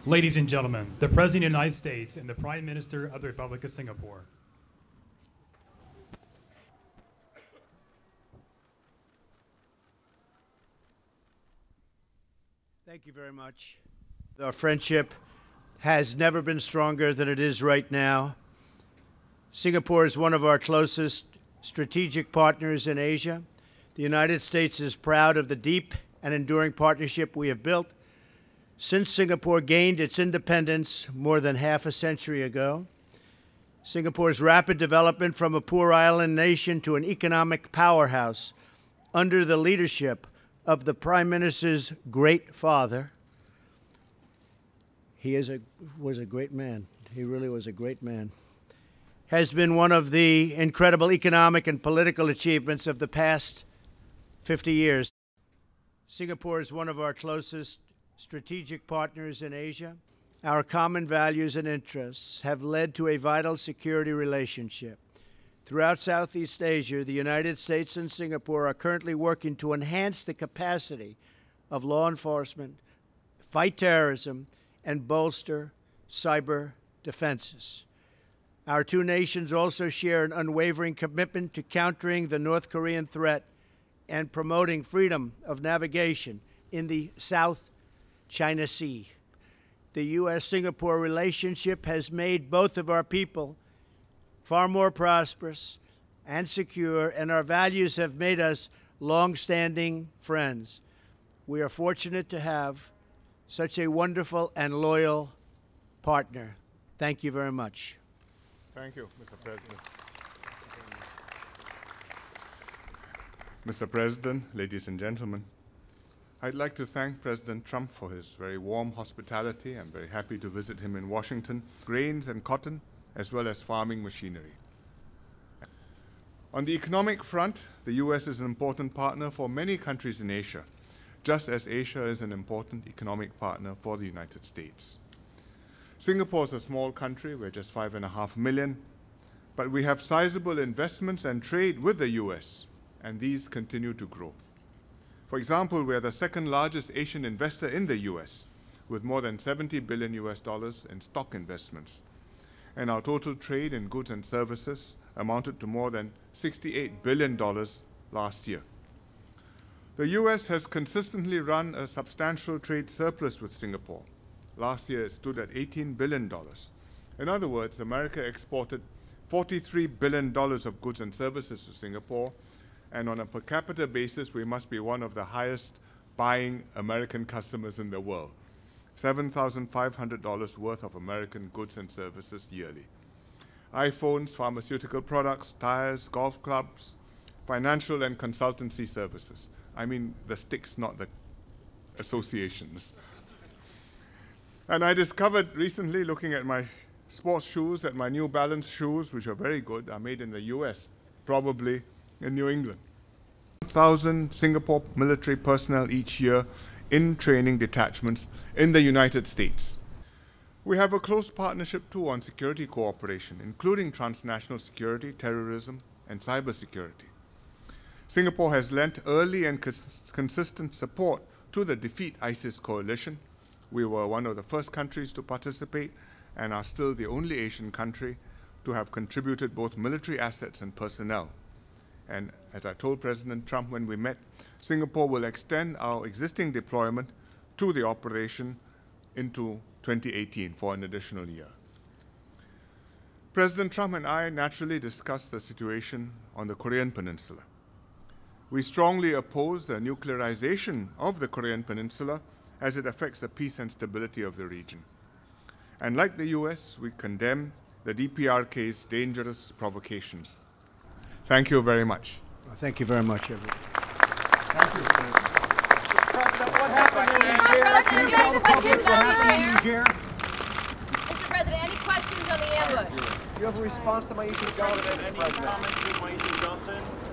Ladies and gentlemen, the President of the United States and the Prime Minister of the Republic of Singapore. Thank you very much. Our friendship has never been stronger than it is right now. Singapore is one of our closest strategic partners in Asia. The United States is proud of the deep and enduring partnership we have built since Singapore gained its independence more than half a century ago. Singapore's rapid development from a poor island nation to an economic powerhouse under the leadership of the Prime Minister's great father. He was a great man. He really was a great man. Has been one of the incredible economic and political achievements of the past 50 years. Singapore is one of our closest strategic partners in Asia. Our common values and interests have led to a vital security relationship. Throughout Southeast Asia, the United States and Singapore are currently working to enhance the capacity of law enforcement, fight terrorism, and bolster cyber defenses. Our two nations also share an unwavering commitment to countering the North Korean threat and promoting freedom of navigation in the South China Sea. The U.S.-Singapore relationship has made both of our people far more prosperous and secure, and our values have made us long-standing friends. We are fortunate to have such a wonderful and loyal partner. Thank you very much. Thank you, Mr. President. Mr. President, ladies and gentlemen, I'd like to thank President Trump for his very warm hospitality. I'm very happy to visit him in Washington. Grains and cotton, as well as farming machinery. On the economic front, the U.S. is an important partner for many countries in Asia, just as Asia is an important economic partner for the United States. Singapore is a small country, we're just 5.5 million, but we have sizable investments and trade with the U.S., and these continue to grow. For example, we are the second largest Asian investor in the U.S., with more than $70 billion in stock investments. And our total trade in goods and services amounted to more than $68 billion last year. The U.S. has consistently run a substantial trade surplus with Singapore. Last year, it stood at $18 billion. In other words, America exported $43 billion of goods and services to Singapore, and on a per capita basis, we must be one of the highest buying American customers in the world. $7,500 worth of American goods and services yearly. iPhones, pharmaceutical products, tires, golf clubs, financial and consultancy services. I mean the sticks, not the associations. And I discovered recently, looking at my sports shoes, that my New Balance shoes, which are very good, are made in the US, probably in New England. 1,000 Singapore military personnel each year in training detachments in the United States. We have a close partnership too on security cooperation, including transnational security, terrorism, and cybersecurity. Singapore has lent early and consistent support to the Defeat ISIS coalition. We were one of the first countries to participate and are still the only Asian country to have contributed both military assets and personnel. And as I told President Trump when we met, Singapore will extend our existing deployment to the operation into 2018 for an additional year. President Trump and I naturally discussed the situation on the Korean Peninsula. We strongly oppose the nuclearization of the Korean Peninsula as it affects the peace and stability of the region. And like the US, we condemn the DPRK's dangerous provocations. Thank you very much. Thank you very much, everyone. Thank you. President, what happened in Niger? Can you tell the public what happened in Niger? Mr. President, any questions on the ambush? Do you have a response to my issue, President, any comments to my issue, Johnson?